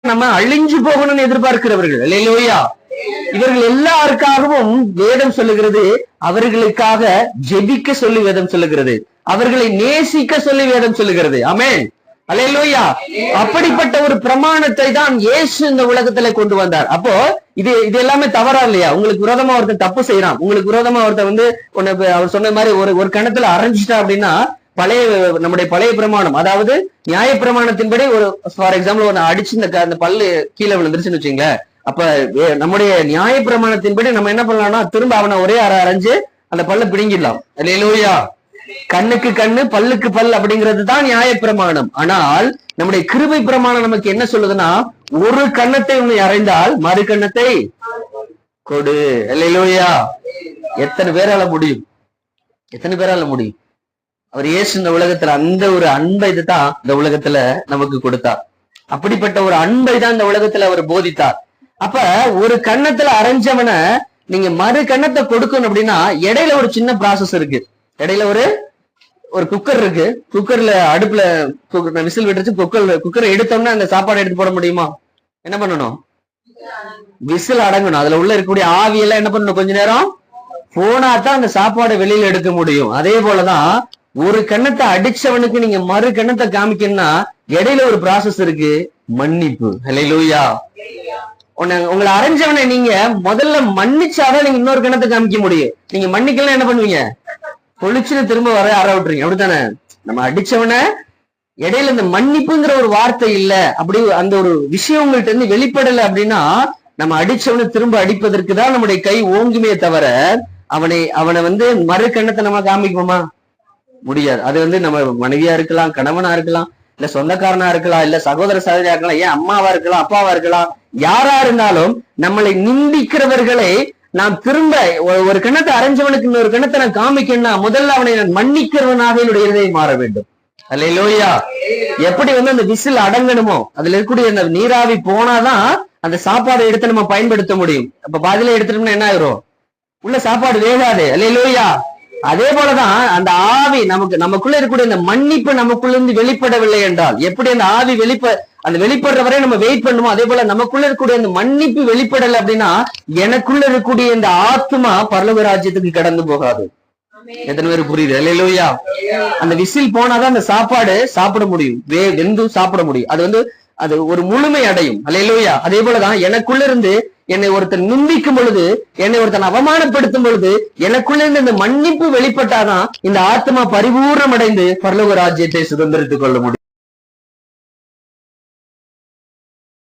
நம்ம அழிஞ்சு போகணும்னு எதிர்பார்க்கிறவர்கள் அல்லேலூயா. இவர்கள் எல்லாருக்காகவும் வேதம் சொல்லுகிறது, அவர்களுக்காக ஜெபிக்க சொல்லி வேதம் சொல்லுகிறது, அவர்களை நேசிக்க சொல்லி வேதம் சொல்லுகிறது. ஆமென், அல்லேலூயா. அப்படிப்பட்ட ஒரு பிரமாணத்தை தான் இயேசு இந்த உலகத்துல கொண்டு வந்தார். அப்போ இது எல்லாமே தவறா இல்லையா? உங்களுக்கு விரோதமா ஒருத்தன் தப்பு செய்யறான், உங்களுக்கு விரோதமா ஒருத்தன் அவர் சொன்ன மாதிரி ஒரு கணத்துல அரைஞ்சிட்டா அப்படின்னா, நம்முடைய பழைய பிரமாணம், அதாவது நியாய பிரமாணத்தின்படி ஒரு ஃபார் எக்ஸாம்பிள் ஒரு அடிச்சு அந்த பல்லு கீழே விழுந்துருச்சுன்னு வச்சுங்களேன், அப்ப நம்முடைய நியாய பிரமாணத்தின்படி நம்ம என்ன பண்ணலாம்னா, திரும்ப அவனை ஒரே அரைஞ்சு அந்த பல்ல பிடுங்கிடலாம். அல்லேலூயா. கண்ணுக்கு கண்ணு பல்லுக்கு பல் அப்படிங்கிறது தான் நியாய பிரமாணம். ஆனால் நம்முடைய கிருபை பிரமாணம் நமக்கு என்ன சொல்லுதுன்னா, ஒரு கண்ணத்தை உன்னை அறைந்தால் மறு கண்ணத்தை கொடு. அல்லேலூயா. எத்தனை பேரால முடியும்? எத்தனை பேரால முடியும்? அவர் இயேசு இந்த உலகத்துல அந்த ஒரு அன்பை தான் இந்த உலகத்துல நமக்கு கொடுத்தார். அப்படிப்பட்ட ஒரு அன்பை தான் இந்த உலகத்துல அவர் போதித்தார். அப்ப ஒரு கண்ணத்துல அரைஞ்சவனை நீங்க மறு கண்ணத்தை கொடுக்கணும் அப்படின்னா, இடையில ஒரு சின்ன ப்ராசஸ் இருக்கு. இடையில ஒரு குக்கர் இருக்கு. குக்கர்ல அடுப்புல விசில் விட்டுருச்சு, குக்கரை எடுத்தோம்னா அந்த சாப்பாடு எடுத்து போட முடியுமா? என்ன பண்ணணும்? விசில் அடங்கணும். அதுல உள்ள இருக்கக்கூடிய ஆவியெல்லாம் என்ன பண்ணணும்? கொஞ்ச நேரம் போனா தான் அந்த சாப்பாடை வெளியில எடுக்க முடியும். அதே போலதான் ஒரு கண்ணத்தை அடிச்சவனுக்கு நீங்க மறு கண்ணத்தை காமிக்கணும்னா இடையில ஒரு ப்ராசஸ் இருக்கு, மன்னிப்பு. அல்லேலூயா. உங்களை அரைஞ்சவனை நீங்க முதல்ல மன்னிச்சாதான் நீங்க இன்னொரு கண்ணத்தை காமிக்க முடியும். நீங்க மன்னிக்கலாம் என்ன பண்ணுவீங்க? பொழிச்சுன்னு திரும்ப வர அற விட்டுறீங்க, அப்படித்தானே? நம்ம அடிச்சவனை இடையில இந்த மன்னிப்புங்கிற ஒரு வார்த்தை இல்ல, அப்படி அந்த ஒரு விஷயம் உங்கள்ட்ட இருந்து வெளிப்படல அப்படின்னா, நம்ம அடிச்சவனை திரும்ப அடிப்பதற்கு தான் நம்முடைய கை ஓங்குமே தவிர அவனை மறு கண்ணத்தை நம்ம காமிக்குமா? முடியாது. அது நம்ம மனைவியா இருக்கலாம், கணவனா இருக்கலாம், இல்ல சொந்தக்காரனா இருக்கலாம், இல்ல சகோதர சகோதரியா இருக்கலாம், ஏன் அம்மாவா இருக்கலாம், அப்பாவா இருக்கலாம், யாரா இருந்தாலும் நம்மளை நிந்திக்கிறவர்களை நாம் திரும்ப ஒரு கண்ணத்தை அரைஞ்சவனுக்கு இன்னொரு கண்ணத்தை நான் காமிக்கணும்னா, முதல்ல அவனை நான் மன்னிக்கிறவனாக என்னுடைய இருதயம் மாற வேண்டும். அல்லேலூயா. எப்படி அந்த விசில் அடங்கணுமோ, அதுல இருக்கக்கூடிய அந்த நீராவி போனாதான் அந்த சாப்பாடை எடுத்து நம்ம பயன்படுத்த முடியும். அப்ப பாதியில எடுத்துட்டோம்னா என்ன ஆயிரும்? உள்ள சாப்பாடு வேகாது. அல்லேலூயா. அதே போலதான் அந்த ஆவி நமக்குள்ள இருக்கக்கூடிய இந்த மன்னிப்பு நமக்குள்ள இருந்து வெளிப்படவில்லை என்றால், எப்படி அந்த ஆவி வெளிப்படுற வரை நம்ம வெயிட் பண்ணுமோ, அதே போல நமக்குள்ள இருக்கக்கூடிய அந்த மன்னிப்பு வெளிப்படலை அப்படின்னா, எனக்குள்ள இருக்கக்கூடிய இந்த ஆத்மா பரலோக ராஜ்யத்துக்கு கடந்து போகாது. எத்தனை பேருக்கு புரியுது? அல்லேலூயா. அந்த விசில் போனாதான் அந்த சாப்பாடு சாப்பிட முடியும், வெந்து சாப்பிட முடியும். அது ஒரு முழுமை அடையும். அல்லேலூயா. அதே போலதான் எனக்குள்ள இருந்து என்னை ஒருத்தன் நிந்திக்கும் பொழுது, என்னை ஒருத்தன் அவமானப்படுத்தும் பொழுது, எனக்குள்ள இருந்து இந்த மன்னிப்பு வெளிப்பட்டாதான் இந்த ஆத்மா பரிபூர்ணம் அடைந்து பரலோக ராஜ்யத்தை சுதந்திரித்துக் கொள்ள முடியும்.